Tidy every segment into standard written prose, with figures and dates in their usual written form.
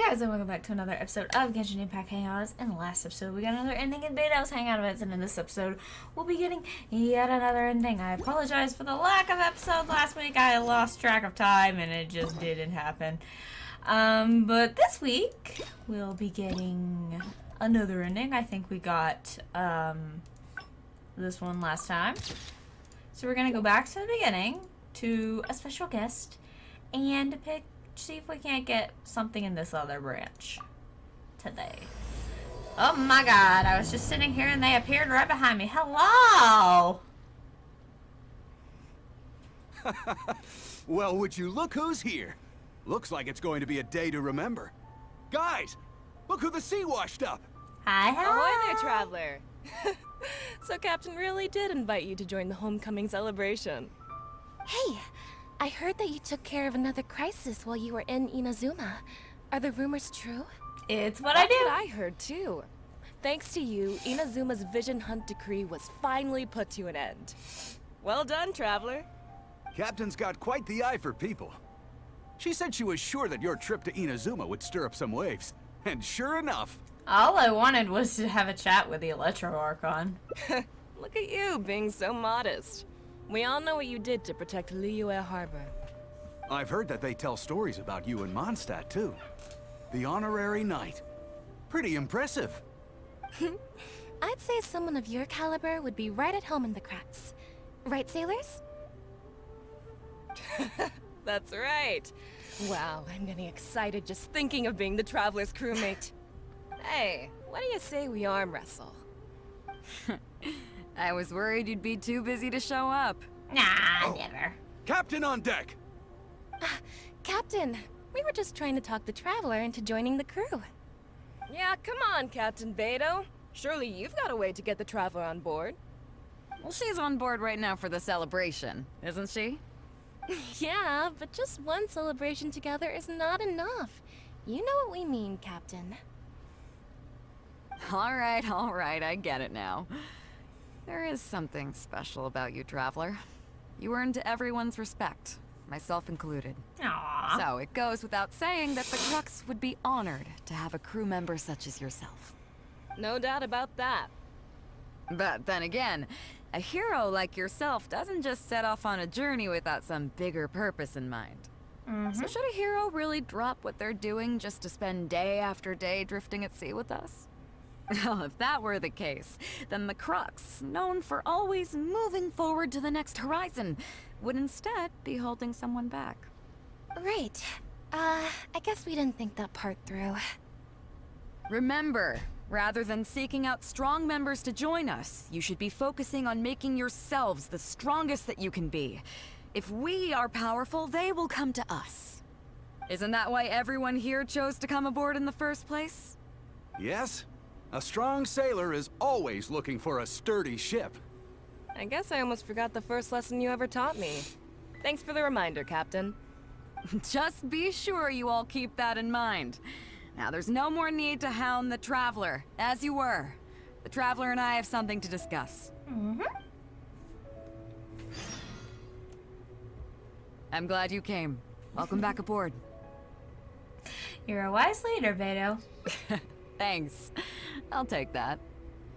guys, and welcome back to another episode of Genshin Impact Hangout. In the last episode, we got another ending in Beidou's Hangout events, and in this episode, we'll be getting yet another ending. I apologize for the lack of episode last week. I lost track of time, and it just didn't happen. But this week, we'll be getting another ending. I think we got, this one last time. So we're gonna go back to the beginning, to a special guest, and see if we can't get something in this other branch today. Oh my god, I was just sitting here and they appeared right behind me. Hello! Well, would you look who's here? Looks like it's going to be a day to remember. Guys, look who the sea washed up! Hi, hi! Ahoy there, traveler! So Captain really did invite you to join the homecoming celebration. Hey, I heard that you took care of another crisis while you were in Inazuma. Are the rumors true? It's what That's I do. what I heard too. Thanks to you, Inazuma's Vision Hunt decree was finally put to an end. Well done, traveler. Captain's got quite the eye for people. She said she was sure that your trip to Inazuma would stir up some waves. And sure enough. All I wanted was to have a chat with the Electro Archon. Look at you, being so modest. We all know what you did to protect Liyue Harbor. I've heard that they tell stories about you in Mondstadt, too. The honorary knight. Pretty impressive. I'd say someone of your caliber would be right at home in the cracks. Right, sailors? That's right. Wow, I'm getting excited just thinking of being the traveler's crewmate. Hey, what do you say we arm wrestle? I was worried you'd be too busy to show up. Nah, never. Captain on deck! Captain, we were just trying to talk the traveler into joining the crew. Yeah, come on, Captain Beidou. Surely you've got a way to get the traveler on board. Well, she's on board right now for the celebration, isn't she? Yeah, but just one celebration together is not enough. You know what we mean, Captain. All right, I get it now. There is something special about you, traveler. You earned everyone's respect, myself included. Aww. So it goes without saying that the Crux would be honored to have a crew member such as yourself. No doubt about that. But then again, a hero like yourself doesn't just set off on a journey without some bigger purpose in mind. So should a hero really drop what they're doing just to spend day after day drifting at sea with us? Well, if that were the case, then the Crux, known for always moving forward to the next horizon, would instead be holding someone back. Right. I guess we didn't think that part through. Remember, rather than seeking out strong members to join us, you should be focusing on making yourselves the strongest that you can be. If we are powerful, they will come to us. Isn't that why everyone here chose to come aboard in the first place? Yes? A strong sailor is always looking for a sturdy ship. I guess I almost forgot the first lesson you ever taught me. Thanks for the reminder, Captain. Just be sure you all keep that in mind. Now, there's no more need to hound the Traveler, as you were. The Traveler and I have something to discuss. I'm glad you came. Welcome back aboard. You're a wise leader, Beidou. Thanks. I'll take that.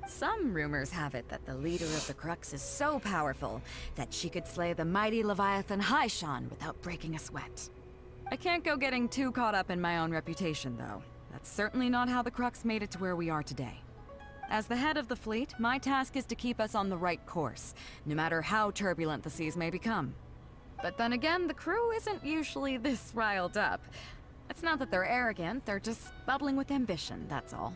Some rumors have it that the leader of the Crux is so powerful that she could slay the mighty Leviathan Haishan without breaking a sweat. I can't go getting too caught up in my own reputation, though. That's certainly not how the Crux made it to where we are today. As the head of the fleet, my task is to keep us on the right course, no matter how turbulent the seas may become. But then again, the crew isn't usually this riled up. It's not that they're arrogant, they're just bubbling with ambition, that's all.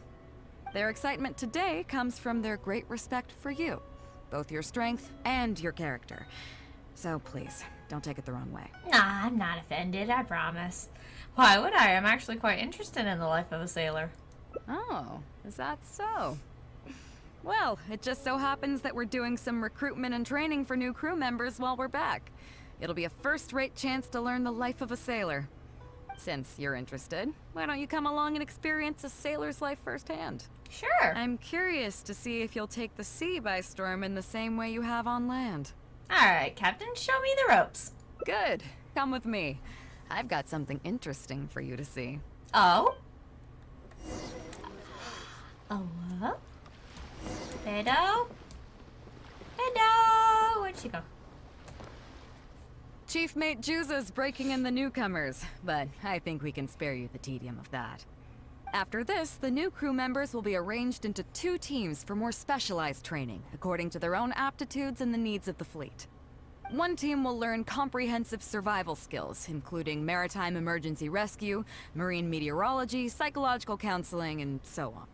Their excitement today comes from their great respect for you, both your strength and your character. So please, don't take it the wrong way. Nah, I'm not offended, I promise. Why would I? I'm actually quite interested in the life of a sailor. Oh, is that so? Well, it just so happens that we're doing some recruitment and training for new crew members while we're back. It'll be a first-rate chance to learn the life of a sailor. Since you're interested, why don't you come along and experience a sailor's life firsthand? Sure. I'm curious to see if you'll take the sea by storm in the same way you have on land. Alright, Captain, show me the ropes. Good. Come with me. I've got something interesting for you to see. Oh? Oh, what? Beidou? Beidou! Where'd she go? Chief Mate Juza's breaking in the newcomers, but I think we can spare you the tedium of that. After this, the new crew members will be arranged into 2 teams for more specialized training, according to their own aptitudes and the needs of the fleet. One team will learn comprehensive survival skills, including maritime emergency rescue, marine meteorology, psychological counseling, and so on.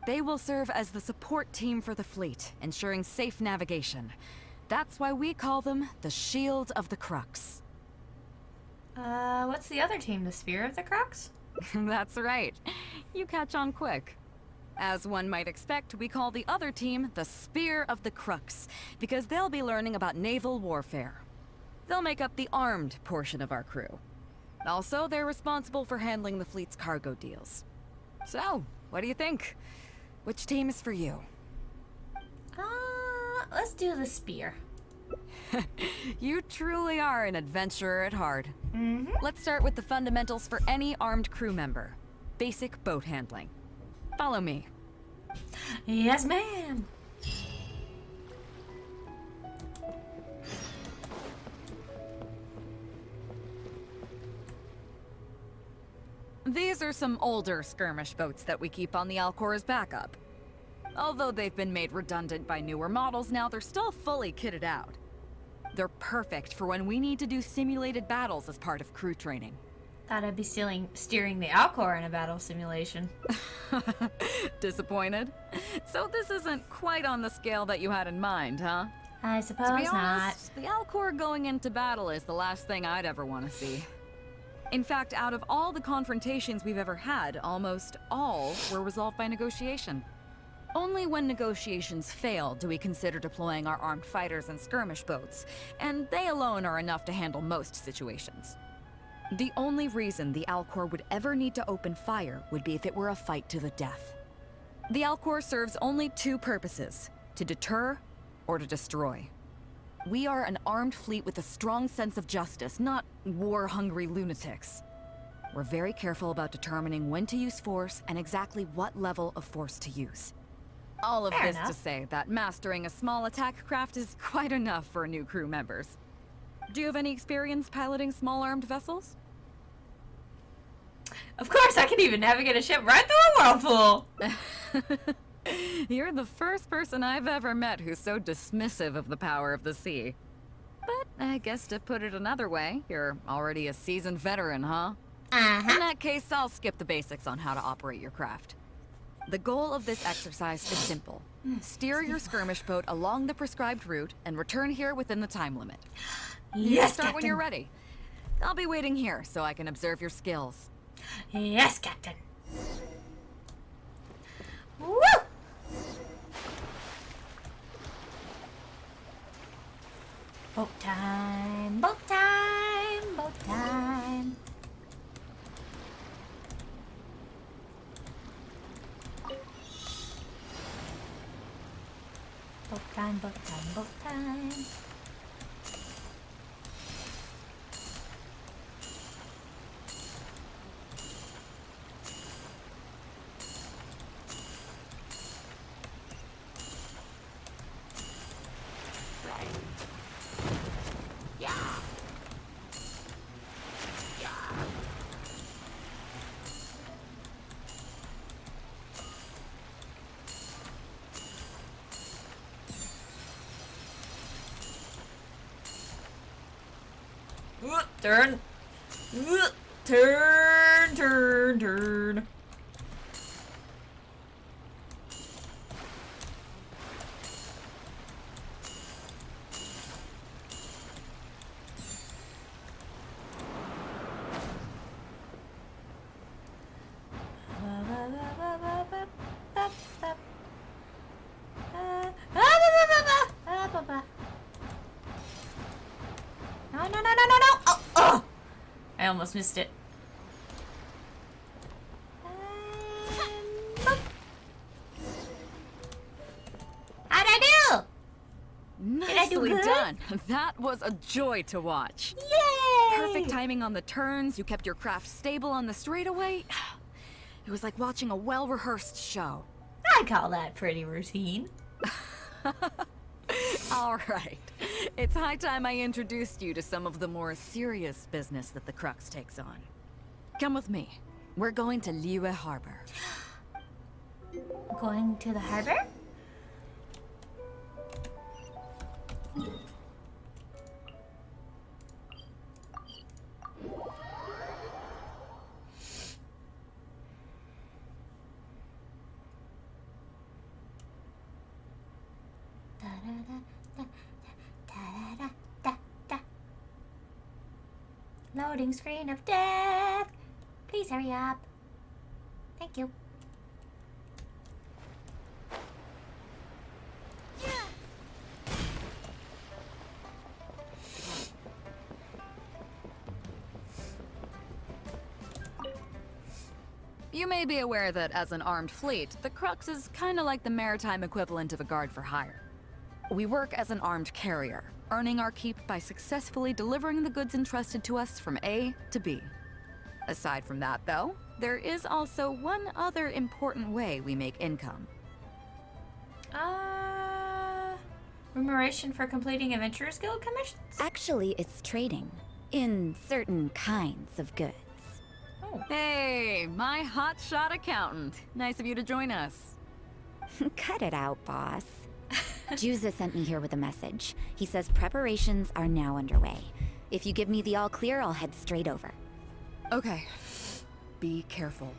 They will serve as the support team for the fleet, ensuring safe navigation. That's why we call them the Shield of the Crux. What's the other team? The Sphere of the Crux? That's right. You catch on quick. As one might expect, we call the other team the Spear of the Crux, because they'll be learning about naval warfare. They'll make up the armed portion of our crew. Also, they're responsible for handling the fleet's cargo deals. So, what do you think? Which team is for you? Let's do the Spear. You truly are an adventurer at heart. Mm-hmm. Let's start with the fundamentals for any armed crew member. Basic boat handling. Follow me. Yes, ma'am. These are some older skirmish boats that we keep on the Alcor as backup. Although they've been made redundant by newer models now, they're still fully kitted out. They're perfect for when we need to do simulated battles as part of crew training. Thought I'd be steering the Alcor in a battle simulation. Disappointed? So this isn't quite on the scale that you had in mind, huh? I suppose To be not. honest, the Alcor going into battle is the last thing I'd ever want to see. In fact, out of all the confrontations we've ever had, almost all were resolved by negotiation. Only when negotiations fail do we consider deploying our armed fighters and skirmish boats, and they alone are enough to handle most situations. The only reason the Alcor would ever need to open fire would be if it were a fight to the death. The Alcor serves only 2 purposes: to deter or to destroy. We are an armed fleet with a strong sense of justice, not war-hungry lunatics. We're very careful about determining when to use force and exactly what level of force to use. All of Fair this enough. to say that mastering a small attack craft is quite enough for new crew members. Do you have any experience piloting small armed vessels? Of course, I can even navigate a ship right through a whirlpool. You're the first person I've ever met who's so dismissive of the power of the sea. But I guess to put it another way, you're already a seasoned veteran, huh? In that case, I'll skip the basics on how to operate your craft. The goal of this exercise is simple. Steer your skirmish boat along the prescribed route and return here within the time limit. You can Yes, start when Captain. you're ready. I'll be waiting here so I can observe your skills. Yes, Captain. Woo! Boat time, boat time, boat time. Boat time, boat time, boat time. Turn. Turn, turn, turn. No, no, no, no, no, no! Oh, oh! I almost missed it. Boop. How'd I do? I do Nicely good? done. That was a joy to watch. Yay! Perfect timing on the turns, you kept your craft stable on the straightaway. It was like watching a well-rehearsed show. I call that pretty routine. All right. It's high time I introduced you to some of the more serious business that the Crux takes on. Come with me. We're going to Liyue Harbor. Going to the harbor? Loading screen of death. Please hurry up. Thank you. You may be aware that as an armed fleet, the Crux is kinda like the maritime equivalent of a guard for hire. We work as an armed carrier, earning our keep by successfully delivering the goods entrusted to us from A to B. Aside from that, though, there is also one other important way we make income. Remuneration for completing Adventurers Guild commissions? Actually, it's trading. In certain kinds of goods. Oh. Hey, my hotshot accountant. Nice of you to join us. Cut it out, boss. Juza sent me here with a message. He says preparations are now underway. If you give me the all clear, I'll head straight over. Okay. Be careful.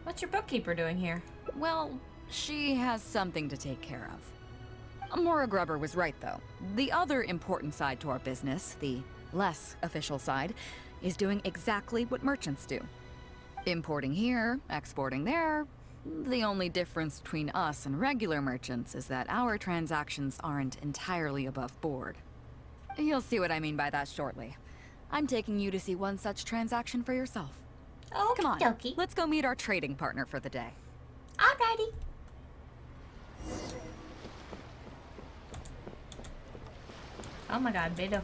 What's your bookkeeper doing here? Well, she has something to take care of. Mora Grubber was right, though. The other important side to our business, the less official side, is doing exactly what merchants do. Importing here, exporting there. The only difference between us and regular merchants is that our transactions aren't entirely above board. You'll see what I mean by that shortly. I'm taking you to see one such transaction for yourself. Oh, Come on, dokie. let's go meet our trading partner for the day. Alrighty. Oh my god, Beidou.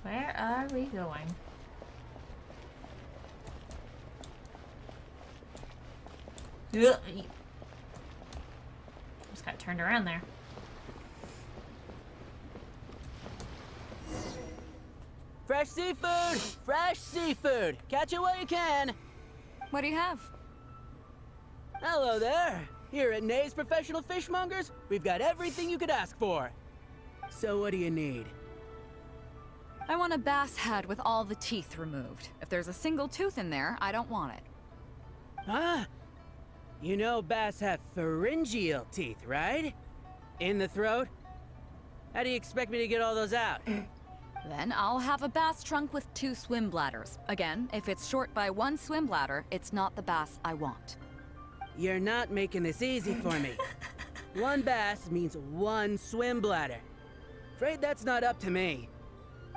Where are we going? Ugh. Just got turned around there. Fresh seafood! Fresh seafood! Catch it while you can! What do you have? Hello there! Here at Nay's Professional Fishmongers, we've got everything you could ask for. So what do you need? I want a bass head with all the teeth removed. If there's a single tooth in there, I don't want it. Huh? You know bass have pharyngeal teeth, right? In the throat? How do you expect me to get all those out? Then I'll have a bass trunk with 2 swim bladders. Again, if it's short by 1 swim bladder, it's not the bass I want. You're not making this easy for me. 1 bass means 1 swim bladder. Afraid that's not up to me.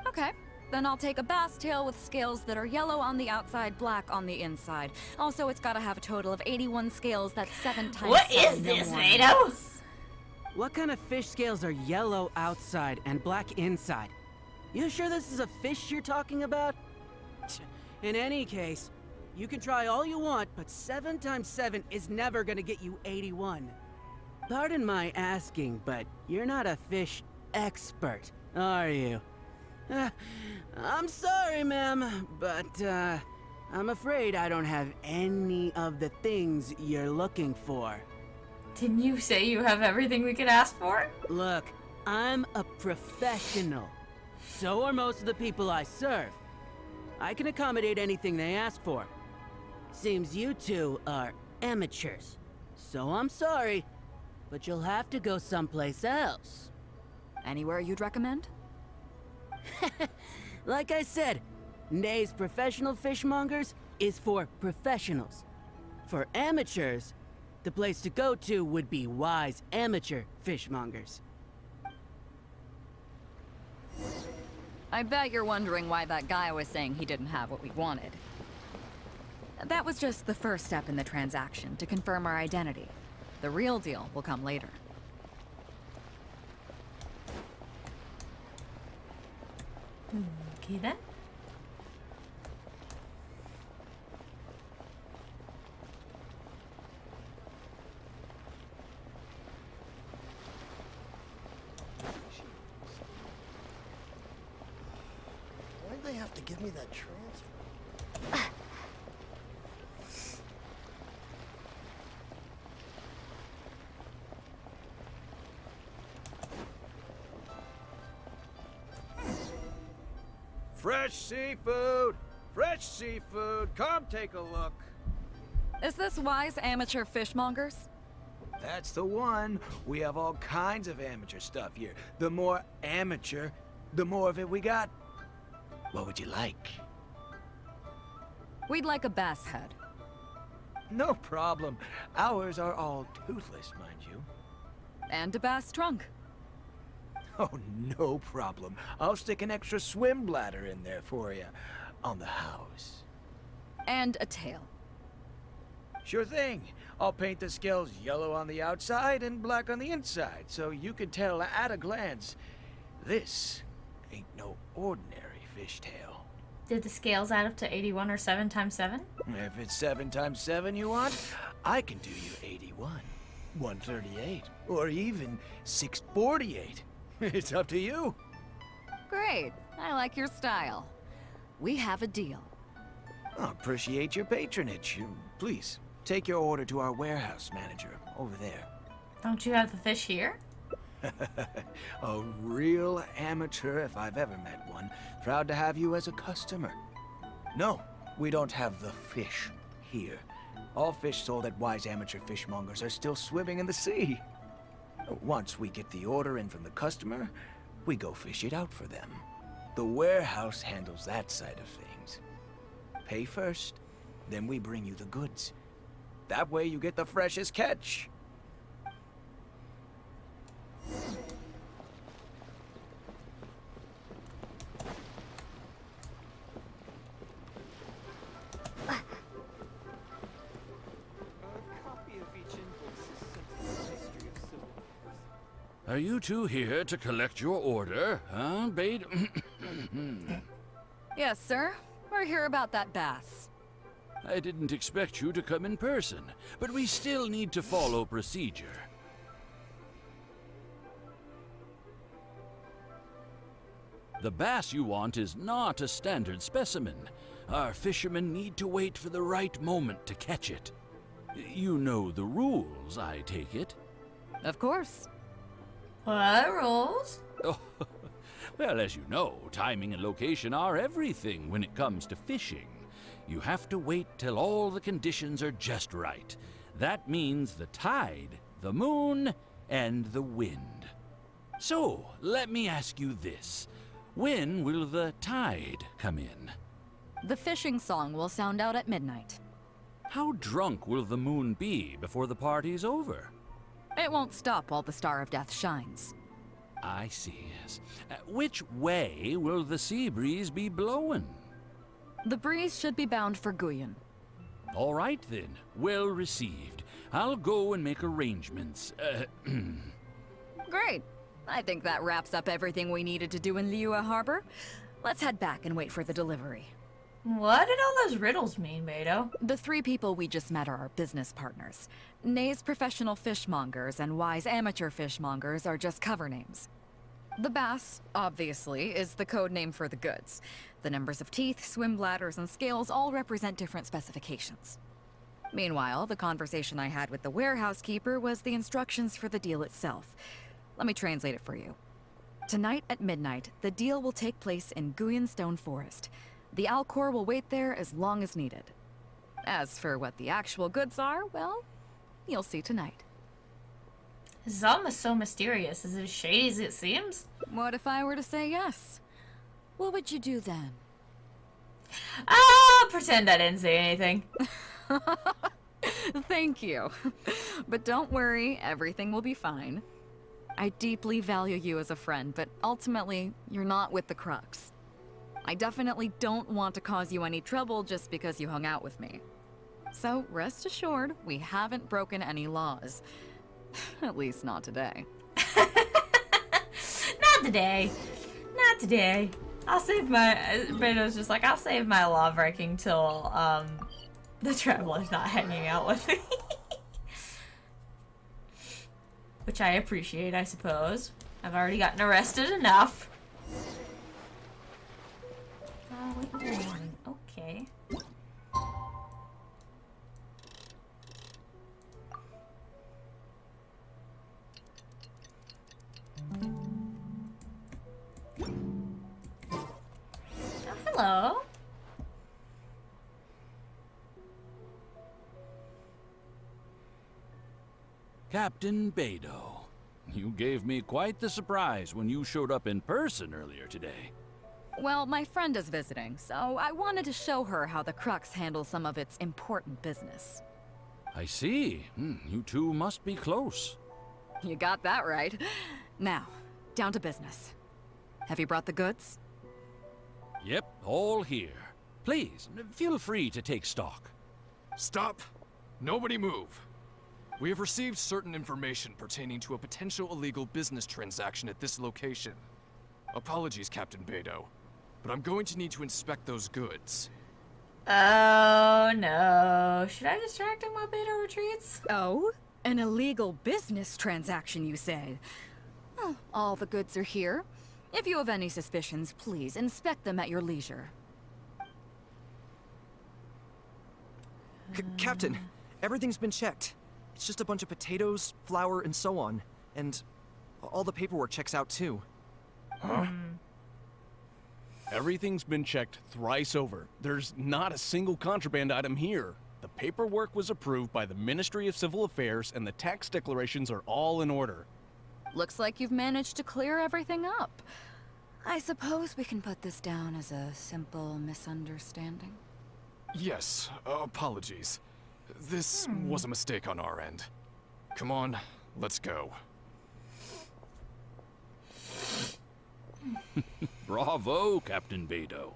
Okay, then I'll take a bass tail with scales that are yellow on the outside, black on the inside. Also, it's gotta have a total of 81 scales, that's 7 times What 7, is no this, more. Beidou? What kind of fish scales are yellow outside and black inside? You sure this is a fish you're talking about? In any case, you can try all you want, but 7 times 7 is never gonna get you 81. Pardon my asking, but you're not a fish expert, are you? I'm sorry, ma'am, but I'm afraid I don't have any of the things you're looking for. Didn't you say you have everything we could ask for? Look, I'm a professional. So are most of the people I serve. I can accommodate anything they ask for. Seems you two are amateurs. So I'm sorry, but you'll have to go someplace else. Anywhere you'd recommend? Like I said, Nay's Professional Fishmongers is for professionals. For amateurs, the place to go to would be Wise Amateur Fishmongers. I bet you're wondering why that guy was saying he didn't have what we wanted. That was just the first step in the transaction, to confirm our identity. The real deal will come later. Okay then. Why'd they have to give me that transfer? Fresh seafood! Fresh seafood! Come take a look. Is this Wise Amateur Fishmongers? That's the one. We have all kinds of amateur stuff here. The more amateur, the more of it we got. What would you like? We'd like a bass head. No problem. Ours are all toothless, mind you. And a bass trunk. Oh, no problem. I'll stick an extra swim bladder in there for you. On the house. And a tail. Sure thing. I'll paint the scales yellow on the outside and black on the inside, so you can tell at a glance, this ain't no ordinary fishtail. Did the scales add up to 81 or 7 times 7? If it's 7 times 7 you want, I can do you 81, 138, or even 648. It's up to you. Great. I like your style. We have a deal. I appreciate your patronage. Please, take your order to our warehouse manager over there. Don't you have the fish here? A real amateur if I've ever met one. Proud to have you as a customer. No, we don't have the fish here. All fish sold at Wise Amateur Fishmongers are still swimming in the sea. Once we get the order in from the customer, we go fish it out for them. The warehouse handles that side of things. Pay first, then we bring you the goods. That way you get the freshest catch. Are you two here to collect your order, huh, Beidou? Yes, sir. We're here about that bass. I didn't expect you to come in person, but we still need to follow procedure. The bass you want is not a standard specimen. Our fishermen need to wait for the right moment to catch it. You know the rules, I take it? Of course. What rules? Oh, well, as you know, timing and location are everything when it comes to fishing. You have to wait till all the conditions are just right. That means the tide, the moon, and the wind. So, let me ask you this. When will the tide come in? The fishing song will sound out at midnight. How drunk will the moon be before the party's over? It won't stop while the Star of Death shines. I see, yes. Which way will the sea breeze be blowing? The breeze should be bound for Guyan. All right then, well received. I'll go and make arrangements. Great. I think that wraps up everything we needed to do in Liyue Harbor. Let's head back and wait for the delivery. What did all those riddles mean, Beidou? The 3 people we just met are our business partners. Nay's professional fishmongers and Wise amateur fishmongers are just cover names. The bass, obviously, is the code name for the goods. The numbers of teeth, swim bladders, and scales all represent different specifications. Meanwhile, the conversation I had with the warehouse keeper was the instructions for the deal itself. Let me translate it for you. Tonight at midnight, the deal will take place in Guyan Stone Forest. The Alcor will wait there as long as needed. As for what the actual goods are, well, you'll see tonight. This is almost so mysterious. Is it as shady as it seems? What if I were to say yes? What would you do then? Ah, pretend I didn't say anything. Thank you. But don't worry, everything will be fine. I deeply value you as a friend, but ultimately, you're not with the Crux. I definitely don't want to cause you any trouble just because you hung out with me. So rest assured, we haven't broken any laws. At least not today. Not today. Not today. I'll save my. Beidou's just like, I'll save my law breaking till the traveler's not hanging out with me. Which I appreciate, I suppose. I've already gotten arrested enough. Wait a minute. Okay. Oh, hello. Captain Beidou, you gave me quite the surprise when you showed up in person earlier today. Well, my friend is visiting, so I wanted to show her how the Crux handles some of its important business. I see. You two must be close. You got that right. Now, down to business. Have you brought the goods? Yep, all here. Please, feel free to take stock. Stop! Nobody move! We have received certain information pertaining to a potential illegal business transaction at this location. Apologies, Captain Beidou, but I'm going to need to inspect those goods. Oh no. Should I distract him while Beidou retreats? Oh? An illegal business transaction, you say? Well, all the goods are here. If you have any suspicions, please inspect them at your leisure. Captain, everything's been checked. It's just a bunch of potatoes, flour, and so on. And all the paperwork checks out too. Huh? Everything's been checked thrice over. There's not a single contraband item here. The paperwork was approved by the Ministry of Civil Affairs and the tax declarations are all in order. Looks like you've managed to clear everything up. I suppose we can put this down as a simple misunderstanding. Yes, apologies. This was a mistake on our end. Come on, let's go. Bravo, Captain Beidou.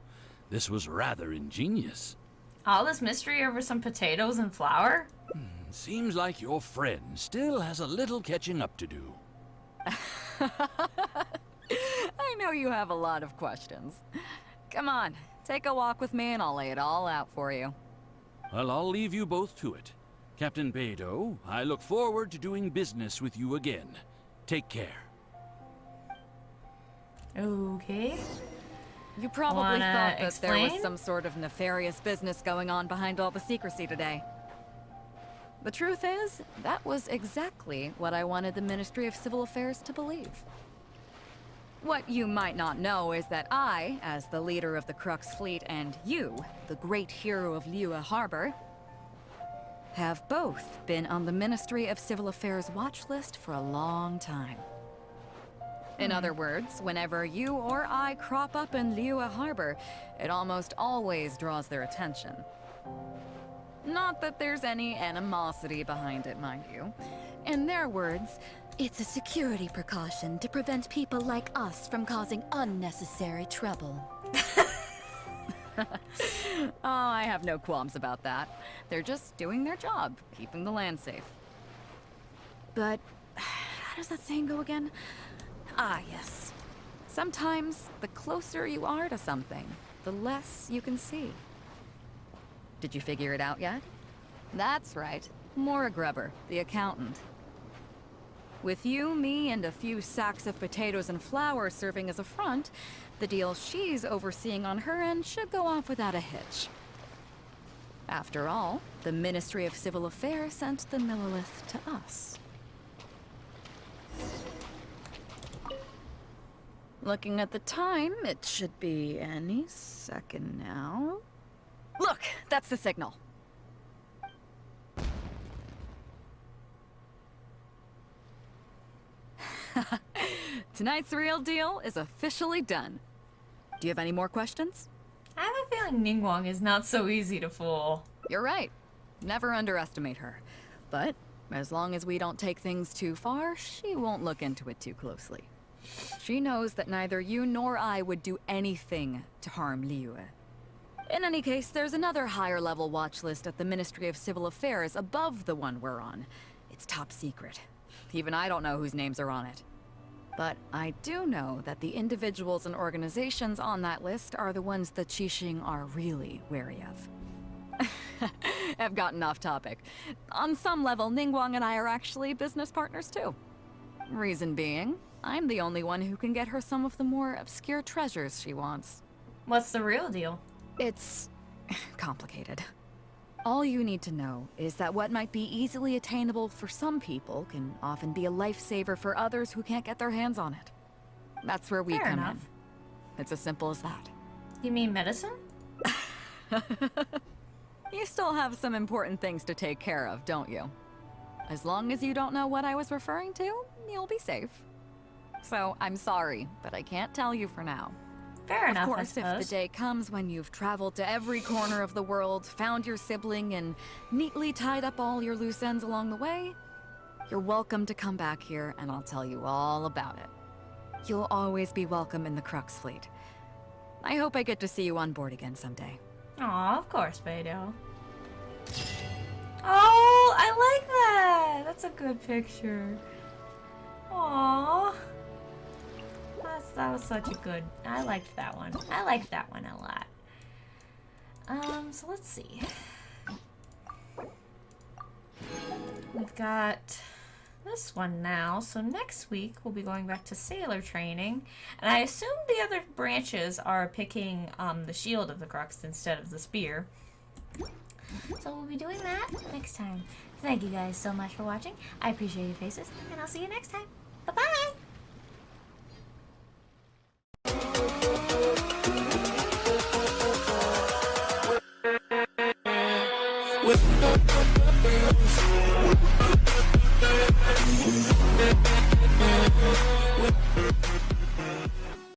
This was rather ingenious. All this mystery over some potatoes and flour? Seems like your friend still has a little catching up to do. I know you have a lot of questions. Come on, take a walk with me and I'll lay it all out for you. Well, I'll leave you both to it. Captain Beidou, I look forward to doing business with you again. Take care. Okay. You probably Wanna thought that there was explain? some sort of nefarious business going on behind all the secrecy today. The truth is, that was exactly what I wanted the Ministry of Civil Affairs to believe. What you might not know is that I, as the leader of the Crux fleet, and you, the great hero of Liyue Harbor, have both been on the Ministry of Civil Affairs watch list for a long time. In other words, whenever you or I crop up in Liyue Harbor, it almost always draws their attention. Not that there's any animosity behind it, mind you. In their words, it's a security precaution to prevent people like us from causing unnecessary trouble. Oh, I have no qualms about that. They're just doing their job, keeping the land safe. But how does that saying go again? Ah, yes. Sometimes the closer you are to something, the less you can see. Did you figure it out yet? That's right. Maura Grubber, the accountant. With you, me, and a few sacks of potatoes and flour serving as a front, the deal she's overseeing on her end should go off without a hitch. After all, the Ministry of Civil Affairs sent the Millilith to us. Looking at the time, it should be any second now. Look, that's the signal. Tonight's real deal is officially done. Do you have any more questions? I have a feeling Ningguang is not so easy to fool. You're right. Never underestimate her. But as long as we don't take things too far, she won't look into it too closely. She knows that neither you nor I would do anything to harm Liyue. In any case, there's another higher-level watch list at the Ministry of Civil Affairs above the one we're on. It's top secret. Even I don't know whose names are on it. But I do know that the individuals and organizations on that list are the ones the Qixing are really wary of. I've gotten off topic. On some level, Ningguang and I are actually business partners too. Reason being, I'm the only one who can get her some of the more obscure treasures she wants. What's the real deal? It's complicated. All you need to know is that what might be easily attainable for some people can often be a lifesaver for others who can't get their hands on it. That's where we Fair come enough. in. It's as simple as that. You mean medicine? You still have some important things to take care of, don't you? As long as you don't know what I was referring to, you'll be safe. So, I'm sorry, but I can't tell you for now. Fair enough, Of course, I if the suppose. day comes when you've traveled to every corner of the world, found your sibling, and neatly tied up all your loose ends along the way, you're welcome to come back here and I'll tell you all about it. You'll always be welcome in the Crux fleet. I hope I get to see you on board again someday. Aw, of course, Beidou. Oh, I like that! That's a good picture. Aw. That was such a good... I liked that one. I liked that one a lot. So let's see. We've got this one now. So next week we'll be going back to sailor training. And I assume the other branches are picking the shield of the Crux instead of the spear. So we'll be doing that next time. Thank you guys so much for watching. I appreciate your faces, and I'll see you next time. Bye-bye! With